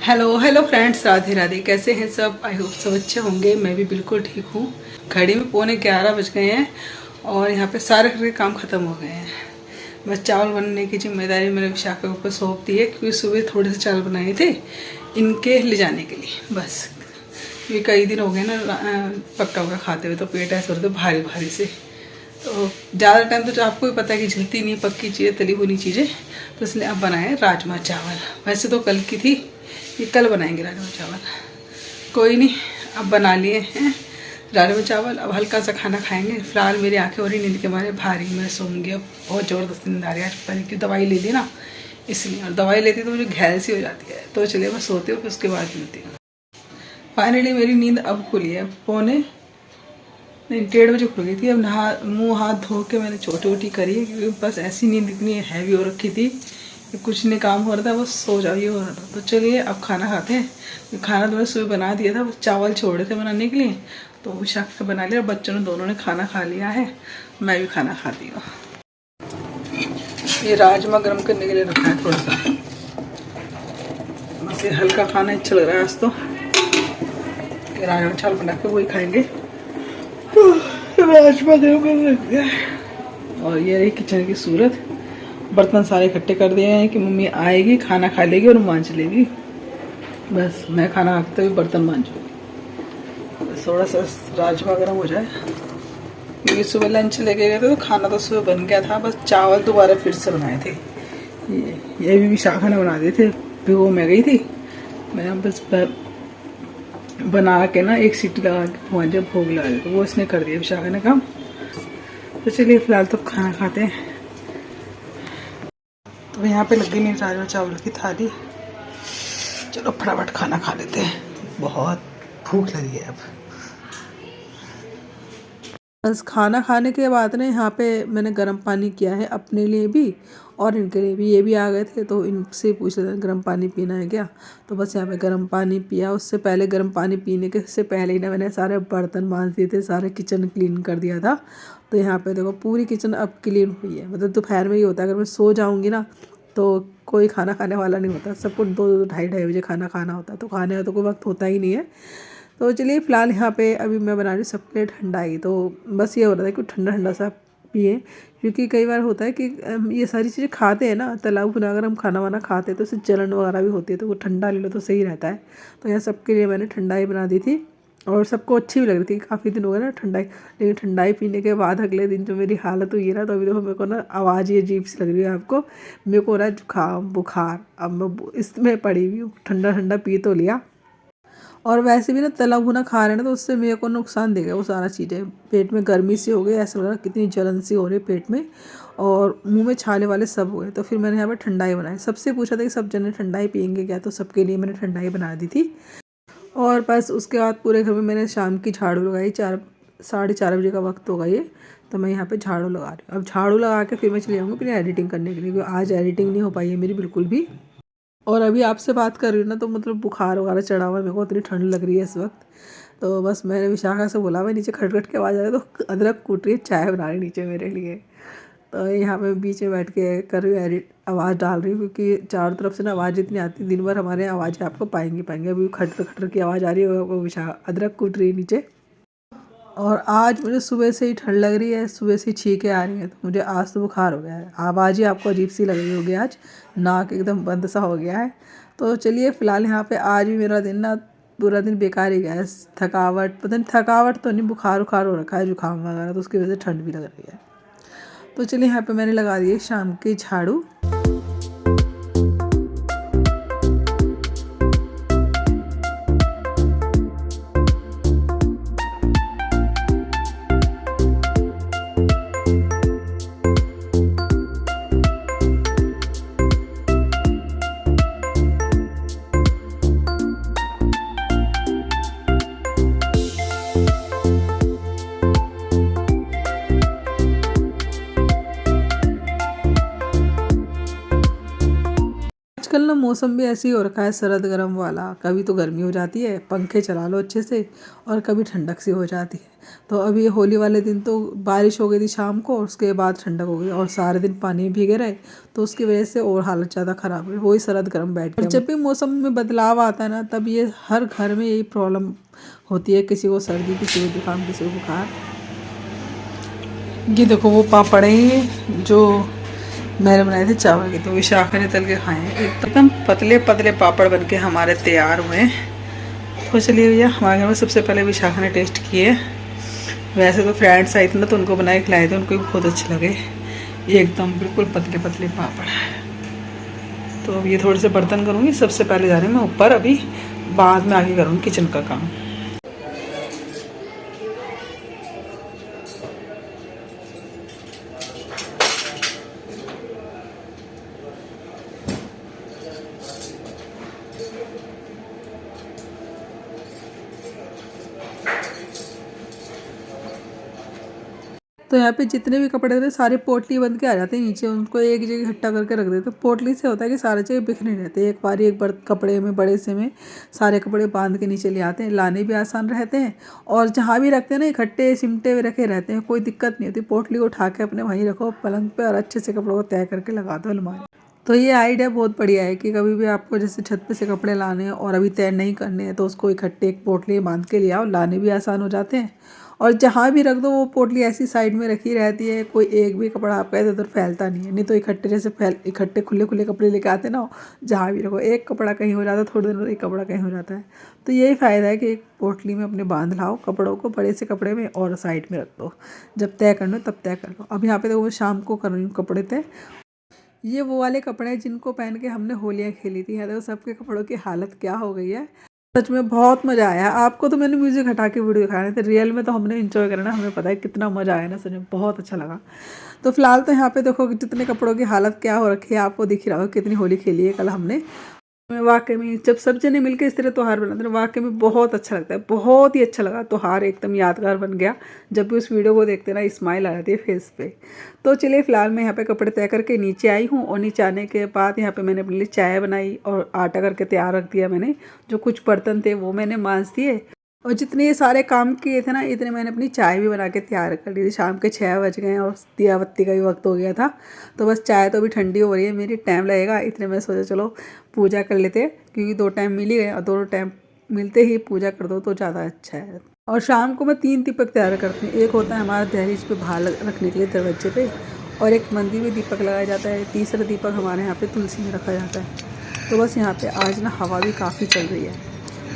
Hello hello friends, Radhe Radhe. कैसे हैं सब? आई होप सब अच्छे होंगे। मैं भी बिल्कुल ठीक हूँ। घड़ी में 11:15 बज गए हैं और यहाँ पे सारे काम ख़त्म हो गए हैं। बस चावल बनने की जिम्मेदारी मैंने विशाखा के ऊपर सौंप दी है, क्योंकि सुबह थोड़े से चावल बनाए थे इनके ले जाने के लिए। बस ये कई दिन हो गए ना पक्का हुआ खाते हुए, तो पेट ऐसे होते भारी भारी से। तो ज़्यादा टाइम तो आपको भी पता है कि जलती नहीं पक्की चीज़ें, तली भुनी चीज़ें, तो इसलिए अब बनाए राजमा चावल। वैसे तो कल की थी, ये कल बनाएंगे राजमा चावल। कोई नहीं, अब बना लिए हैं राजमा चावल। अब हल्का सा खाना खाएंगे। फिलहाल मेरी आंखें हो रही नींद के मारे भारी, मैं सोऊंगी। अब बहुत ज़बरदस्त नींद आ रही है। आज पता नहीं क्यों दवाई ले ली ना, इसलिए। और दवाई लेती तो मुझे घैल सी हो जाती है। तो चलिए मैं सोती हूँ, फिर उसके बाद मिलती हूँ। फाइनली मेरी नींद अब खुली है। 1:45 बजे खुल गई थी। अब मुँह हाथ धो के मैंने छोटी छोटी करी है, क्योंकि बस ऐसी नींद इतनी हैवी हो रखी थी कि कुछ नहीं काम हो रहा था, बस सो जाओ ये हो रहा था। तो चलिए अब खाना खाते हैं। खाना तो मैंने सुबह बना दिया था, बस चावल छोड़े थे बनाने के लिए, तो विशाखा बना लिया। बच्चों ने दोनों ने खाना खा लिया है, मैं भी खाना खाती हूँ। ये राजमा गर्म करने के लिए रखा है थोड़ा सा, बस ये हल्का खाना अच्छा लग रहा है आज तो। राजमा चावल बना के वही खाएंगे। राजमा गर्म करने रख दिया है। और ये रही किचन की सूरत। बर्तन सारे इकट्ठे कर दिए हैं कि मम्मी आएगी, खाना खा लेगी और मांज लेगी। बस मैं खाना खाते हुए बर्तन मांजूंगी। बस थोड़ा सा राजमा गर्म हो जाए, क्योंकि सुबह लंच लेके गए थे तो खाना तो सुबह बन गया था। बस चावल दोबारा फिर से बनाए थे। ये भी विशाखा ने बना दिए थे, भिगो मैं गई थी। मैं बस बना के ना एक सीटी लगा के मांझे भोग लगा दिया, तो वो इसने कर दिया विशाखा ने काम। तो चलिए फिलहाल तो खाना खाते हैं। तो यहाँ पे लग गई मेरी राजमा चावल की थाली। चलो फटाफट खाना खा लेते हैं, बहुत भूख लगी है अब। बस खाना खाने के बाद ना यहाँ पे मैंने गर्म पानी किया है अपने लिए भी और इनके लिए भी। ये भी आ गए थे तो इनसे पूछ रहे थे गर्म पानी पीना है क्या, तो बस यहाँ पे गर्म पानी पिया। उससे पहले गर्म पानी पीने के से पहले ही ना मैंने सारे बर्तन मांज दिए थे, सारे किचन क्लीन कर दिया था। तो यहाँ पे देखो पूरी किचन अब क्लीन हुई है। मतलब दोपहर में ही होता है, अगर मैं सो जाऊँगी ना तो कोई खाना खाने वाला नहीं होता। सबको 2-2, ढाई बजे खाना खाना होता है, तो खाने का तो कोई वक्त होता ही नहीं है। तो चलिए फ़िलहाल यहाँ पे अभी मैं बना रही हूँ सबके लिए ठंडाई। तो बस ये हो रहा था कि ठंडा ठंडा सा पिए, क्योंकि कई बार होता है कि ये सारी चीज़ें खाते हैं ना, तला भुना अगर हम खाना वाना खाते हैं तो उससे जलन वगैरह भी होती है, तो वो ठंडा ले लो तो सही रहता है। तो यहाँ सबके लिए मैंने ठंडाई बना दी थी और सबको अच्छी भी लग रही थी। काफ़ी दिन हो गए ना ठंडाई, लेकिन ठंडाई पीने के बाद अगले दिन जो मेरी हालत हुई है ना, तो अभी देखो मेरे को ना आवाज़ ये अजीब सी लग रही है आपको। मेरे को हो रहा है जुकाम बुखार। अब मैं इसमें पड़ी हुई हूँ, ठंडा ठंडा पी तो लिया। और वैसे भी ना तला भुना खा रहे हैं ना, तो उससे मेरे को नुकसान देगा वो सारा चीज़ें। पेट में गर्मी सी हो गई, ऐसा लग रहा कितनी जलन सी हो रही है पेट में, और मुंह में छाले वाले सब हुए। तो फिर मैंने यहाँ पर ठंडाई बनाई। सबसे पूछा था कि सब जने ठंडाई पियेंगे क्या, तो सबके लिए मैंने ठंडाई बना दी थी। और बस उसके बाद पूरे घर में मैंने शाम की झाड़ू लगाई। 4-4:30 बजे का वक्त होगा ये, तो मैं यहाँ पे झाड़ू लगा रही हूँ। अब झाड़ू लगा के फिर मैं चली जाऊँगी अपनी एडिटिंग करने के लिए, क्योंकि आज एडिटिंग नहीं हो पाई है मेरी बिल्कुल भी। और अभी आपसे बात कर रही हूँ ना, तो मतलब बुखार वगैरह चढ़ा हुआ है, मेरे को इतनी ठंड लग रही है इस वक्त। तो बस मैंने विशाखा से बोला, मैं नीचे खटखट के आवाज़ आ रही है, तो अदरक कूट रही है, चाय बना रही है नीचे मेरे लिए। तो यहाँ पे बीच में बैठ के कर रही हूँ एडिट, आवाज़ डाल रही हूँ, क्योंकि चारों तरफ से ना आवाज़ इतनी आती है। दिन भर हमारे आवाज़ें आपको पाएंगे। अभी खटर खटर की आवाज़ आ रही है, वो अदरक कूट रही है नीचे। और आज मुझे सुबह से ही ठंड लग रही है, सुबह से ही छींकें आ रही हैं, तो मुझे आज तो बुखार हो गया है। आवाज़ ही आपको अजीब सी लग रही होगी, आज नाक एकदम बंद सा हो गया है। तो चलिए फ़िलहाल यहाँ पे आज भी मेरा दिन ना पूरा दिन बेकार ही गया है। थकावट, पता नहीं थकावट तो नहीं, बुखार उखार हो रखा है, जुकाम वगैरह, तो उसकी वजह से ठंड भी लग रही है। तो चलिए यहाँ पे मैंने लगा दी है शाम की झाड़ू। आजकल ना मौसम भी ऐसे ही हो रखा है, सरद गर्म वाला। कभी तो गर्मी हो जाती है, पंखे चला लो अच्छे से, और कभी ठंडक सी हो जाती है। तो अभी होली वाले दिन तो बारिश हो गई थी शाम को, और उसके बाद ठंडक हो गई और सारे दिन पानी में भीगे रहे, तो उसकी वजह से और हालत ज़्यादा ख़राब हुई। वही सरद गर्म बैठ गया। जब भी मौसम में बदलाव आता है ना, तब ये हर घर में यही प्रॉब्लम होती है, किसी को सर्दी, किसी को जुकाम, किसी को बुखार। ये देखो वो पापड़ है जो मैंने बनाए थे चावल के, तो विशाखा ने तल के खाए हैं। एकदम पतले पतले पापड़ बनके हमारे तैयार हुए हैं। तो चलिए भैया, हमारे घर में सबसे पहले विशाखा ने टेस्ट किए। वैसे तो फ्रेंड्स आई थी ना, तो उनको बनाए खिलाए थे, उनको भी बहुत अच्छे लगे। ये एकदम बिल्कुल पतले पतले पापड़। तो अब ये थोड़े से बर्तन करूँगी। सबसे पहले जा रही हूँ मैं ऊपर, अभी बाद में आगे करूँगी किचन का काम। तो यहाँ पे जितने भी कपड़े होते हैं सारे पोटली बन के आ जाते हैं नीचे, उनको एक जगह इकट्ठा करके रख देते हैं। पोटली से होता है कि सारे जगह बिखरे रहते हैं, एक बार एक कपड़े में, बड़े से में सारे कपड़े बांध के नीचे ले आते हैं। लाने भी आसान रहते हैं, और जहाँ भी रखते हैं ना इकट्ठे सिमटे हुए रखे रहते हैं, कोई दिक्कत नहीं होती। पोटली को उठा के अपने वहीं रखो पलंग पर, और अच्छे से कपड़ों को तय करके लगा दो अलमारी। तो ये आइडिया बहुत बढ़िया है कि कभी भी आपको जैसे छत पे से कपड़े लाने हैं और अभी तय नहीं करने हैं, तो उसको इकट्ठे एक पोटली में बांध के ले आओ, लाने भी आसान हो जाते हैं। और जहाँ भी रख दो वो पोटली ऐसी साइड में रखी रहती है, कोई एक भी कपड़ा आपका इधर उधर फैलता नहीं है। नहीं तो इकट्ठे जैसे इकट्ठे खुले खुले कपड़े लेके आते ना, जहाँ भी रखो एक कपड़ा कहीं हो जाता है, थोड़ी देर में एक कपड़ा कहीं हो जाता है। तो यही फ़ायदा है कि एक पोटली में अपने बांध लाओ कपड़ों को, बड़े से कपड़े में, और साइड में रख दो। जब तय करना तब तय कर लो। अब यहाँ पे तो वो शाम को कर रही हूँ कपड़े तय। ये वो वाले कपड़े हैं जिनको पहन के हमने होलियाँ खेली थी। देखो सबके कपड़ों की हालत क्या हो गई है। सच में बहुत मज़ा आया। आपको तो मैंने म्यूज़िक हटा के वीडियो दिखाए थे, रियल में तो हमने इंजॉय करना, हमें पता है कितना मज़ा आया ना, सच में बहुत अच्छा लगा। तो फिलहाल तो यहाँ पे देखो कि जितने कपड़ों की हालत क्या हो रखी है, आपको दिख ही रहा होगा कितनी होली खेली है कल हमने। मैं वाकई में जब सब जने मिलकर इस तरह त्योहार बनाते हैं, वाकई में बहुत अच्छा लगता है, बहुत ही अच्छा लगा। त्योहार एकदम यादगार बन गया। जब भी उस वीडियो को देखते ना, स्माइल आ जाती है फेस पे। तो चलिए फिलहाल मैं यहाँ पे कपड़े तय करके नीचे आई हूँ, और नीचे आने के बाद यहाँ पे मैंने अपने लिए चाय बनाई और आटा करके तैयार रख दिया मैंने। जो कुछ बर्तन थे वो मैंने मांज दिए, और जितने ये सारे काम किए थे ना, इतने मैंने अपनी चाय भी बना के तैयार कर ली थी। शाम के 6 बज गए और दिया बत्ती का भी वक्त हो गया था। तो बस चाय तो अभी ठंडी हो रही है, मेरी टाइम लगेगा। इतने मैं सोचा चलो पूजा कर लेते, क्योंकि 2 टाइम मिल ही गए, और दोनों टाइम मिलते ही पूजा कर दो तो ज़्यादा अच्छा है। और शाम को मैं 3 दीपक तैयार करती हूँ। एक होता है हमारा दहलीज पे बाहर रखने के लिए दरवाजे पे, और एक मंदिर में दीपक लगाया जाता है। तीसरा दीपक हमारे यहाँ पे तुलसी में रखा जाता है। तो बस यहाँ पे आज ना हवा भी काफ़ी चल रही है,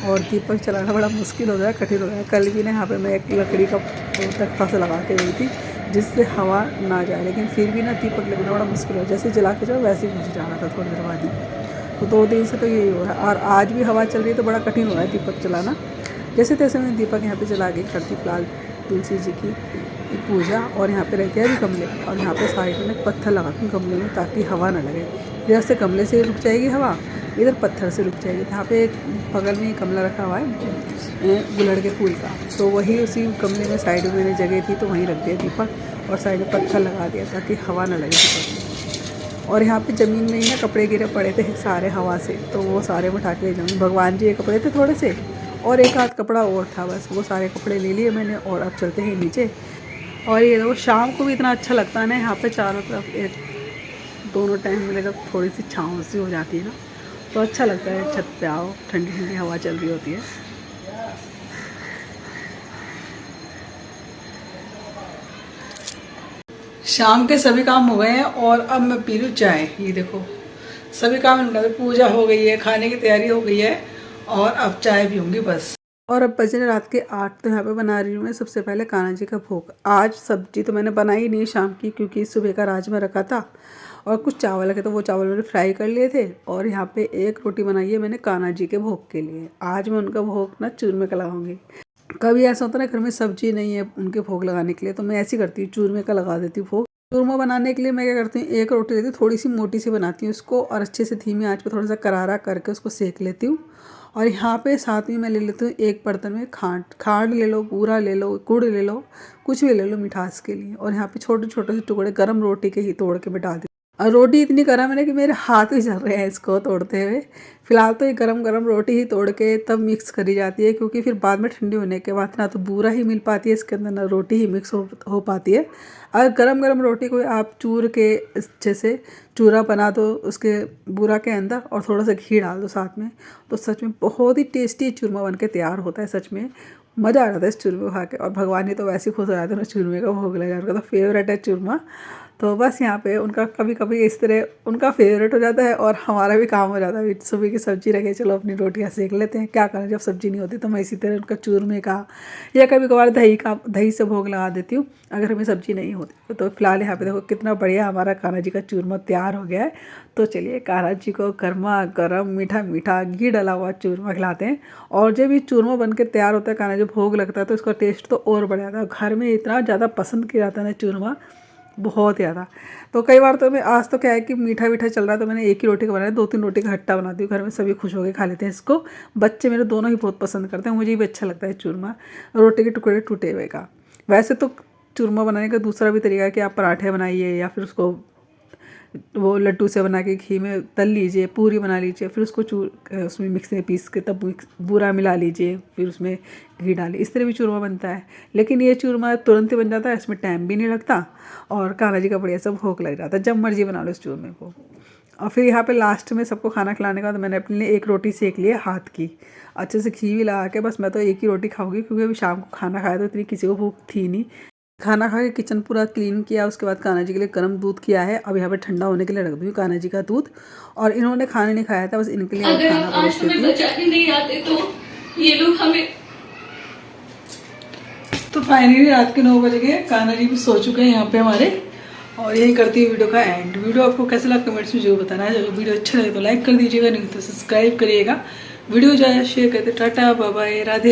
और दीपक चलाना बड़ा मुश्किल हो गया है, कठिन हो गया है। कल भी ना यहाँ पे मैं एक लकड़ी का तख्ता से लगा के गई थी, जिससे हवा ना जाए, लेकिन फिर भी ना दीपक लगना बड़ा मुश्किल हो। जैसे जला के जाओ वैसे ही मुझे जाना था थोड़ी देर बाद ही। तो 2 दिन से तो यही हो रहा है, और आज भी हवा चल रही है, तो बड़ा कठिन हो रहा है दीपक चलाना। जैसे तैसे मैं दीपक यहाँ पे जला के करती फिलहाल तुलसी जी की पूजा। और यहाँ पे रहते हैं गमले, और यहाँ पे साइड में पत्थर लगाती हूँ गमले में, ताकि हवा ना लगे। इधर से गमले से रुक जाएगी हवा, इधर पत्थर से रुक जाएगी। यहाँ पे एक बगल में गमला रखा हुआ है गुलड़ के फूल का, तो वही उसी गमले में साइड में मैंने जगह थी तो वहीं रख दिया दीपक, और साइड में पत्थर लगा दिया ताकि हवा ना लगे दीपक में। और यहाँ पे ज़मीन में ही ना कपड़े गिरे पड़े थे सारे हवा से, तो वो सारे उठा के ले जाऊँगी। भगवान जी के कपड़े थे थोड़े से, और एक आध कपड़ा और था, बस वो सारे कपड़े ले लिए मैंने। और अब चलते हैं नीचे। और ये देखो शाम को भी इतना अच्छा लगता है ना, यहाँ पे चारों तरफ एक दोनों टाइम मिले, जब थोड़ी सी छाँव सी हो जाती है ना, तो अच्छा लगता है। छत पे आओ, ठंडी ठंडी हवा चल रही होती है। शाम के सभी काम हो गए हैं, और अब मैं पी लूँ चाय। ये देखो सभी काम निपटा, पूजा हो गई है, खाने की तैयारी हो गई है, और अब चाय पीऊँगी बस। और अब बजे रात के 8। तो यहाँ पे बना रही हूँ मैं सबसे पहले कान्हा जी का भोग। आज सब्जी तो मैंने बनाई नहीं शाम की, क्योंकि सुबह का राजमा रखा था, और कुछ चावल रखे, तो वो चावल मैंने फ्राई कर लिए थे। और यहाँ पे एक रोटी बनाई है मैंने कान्हा जी के भोग के लिए। आज मैं उनका भोग ना चूरमे का लगाऊंगी। कभी ऐसा होता है ना घर में सब्जी नहीं है उनके भोग लगाने के लिए, तो मैं ऐसी करती हूँ, चूरमे का लगा देती हूँ भोग। चूरमा बनाने के लिए मैं क्या करती हूँ, एक रोटी लेती हूँ, थोड़ी सी मोटी सी बनाती हूँ उसको, और अच्छे से धीमी आंच पे थोड़ा सा करारा करके उसको सेक लेती हूँ। और यहाँ पे साथ में मैं ले लेती हूँ एक बर्तन में खांड ले लो, बूरा ले लो, गुड़ ले लो, कुछ भी ले लो मिठास के लिए। और यहाँ पे छोटे छोटे से टुकड़े गर्म रोटी के ही तोड़ के मैं डाल दी। और रोटी इतनी गर्म है कि मेरे हाथ ही जल रहे हैं इसको तोड़ते हुए। फिलहाल तो ये गरम गरम रोटी ही तोड़ के तब मिक्स करी जाती है, क्योंकि फिर बाद में ठंडी होने के बाद ना तो बूरा ही मिल पाती है इसके अंदर, ना रोटी ही मिक्स हो पाती है। अगर गरम गरम रोटी को आप चूर के जैसे चूरा बना दो उसके बूरा के अंदर और थोड़ा सा घी डाल दो साथ में, तो सच में बहुत ही टेस्टी चूरमा बन के तैयार होता है। सच में मज़ा आ जाता है इस चूरमे को खा के। और भगवान ही तो वैसे ही खुश हो जाते हैं, चूरमे का भोग लगा, उनका तो फेवरेट है चूरमा। तो बस यहाँ पे उनका कभी कभी इस तरह उनका फेवरेट हो जाता है और हमारा भी काम हो जाता है। सुबह की सब्जी रखे, चलो अपनी रोटियाँ सेक लेते हैं, क्या करें जब सब्जी नहीं होती। तो मैं इसी तरह उनका चूरमे का या कभी कभार दही से भोग लगा देती हूँ अगर हमें सब्जी नहीं होती। तो फिलहाल यहाँ पे देखो कितना बढ़िया हमारा कान्हा जी का चूरमा तैयार हो गया है। तो चलिए कान्हा जी को गर्मा गर्म मीठा मीठा घी डला हुआ चूरमा खिलाते हैं। और जब ये चूरमा बन के तैयार होता है, कान्हा जी भोग लगता है, तो इसका टेस्ट तो और बढ़ जाता है। घर में इतना ज़्यादा पसंद किया जाता है ना चूरमा, बहुत ज़्यादा। तो कई बार तो मैं आज तो क्या है कि मीठा मीठा चल रहा है, तो मैंने एक ही रोटी का बनाया, 2-3 रोटी का हट्टा बनाती हूँ। घर में सभी खुश होकर खा लेते हैं इसको। बच्चे मेरे दोनों ही बहुत पसंद करते हैं, मुझे भी अच्छा लगता है चूरमा रोटी के टुकड़े टूटे हुए का। वैसे तो चूरमा बनाने का दूसरा भी तरीका है कि आप पराठे बनाइए या फिर उसको वो लड्डू से बना के घी में तल लीजिए, पूरी बना लीजिए, फिर उसको उसमें मिक्सी में पीस के तब बूरा मिला लीजिए, फिर उसमें घी डालिए, इस तरह भी चूरमा बनता है। लेकिन ये चूरमा तुरंत ही बन जाता है, इसमें टाइम भी नहीं लगता और कान्हा जी का बढ़िया सा भोग लग जाता है। जब मर्जी बना लो इस चूरमे को। और फिर यहाँ पे लास्ट में सबको खाना खिलाने के बाद मैंने अपने लिए एक रोटी सेक ली है हाथ की, अच्छे से घी भी लगा के। बस मैं तो एक ही रोटी खाऊंगी, क्योंकि अभी शाम को खाना खाया तो इतनी किसी को भूख थी नहीं। खाना खा के किचन पूरा क्लीन किया, उसके बाद कान्हा जी के लिए गर्म दूध किया है। अब यहाँ पे ठंडा होने के लिए रख दूँ कान्हा जी का दूध। और इन्होंने खाने नहीं खाया था, बस इनके लिए अगर खाना आज हमें बचाने नहीं आते तो ये लोग हमें। तो फाइनली रात के 9 बज गए, कान्हा जी भी सो चुके हैं यहाँ पे हमारे। और यही करती है वीडियो का एंड। वीडियो आपको कैसा लगा कमेंट्स में जरूर बताना है। अगर वीडियो अच्छा लगे तो लाइक कर दीजिएगा, नहीं तो सब्सक्राइब करिएगा। वीडियो जो है शेयर करते। Tata bye bye, Radhe.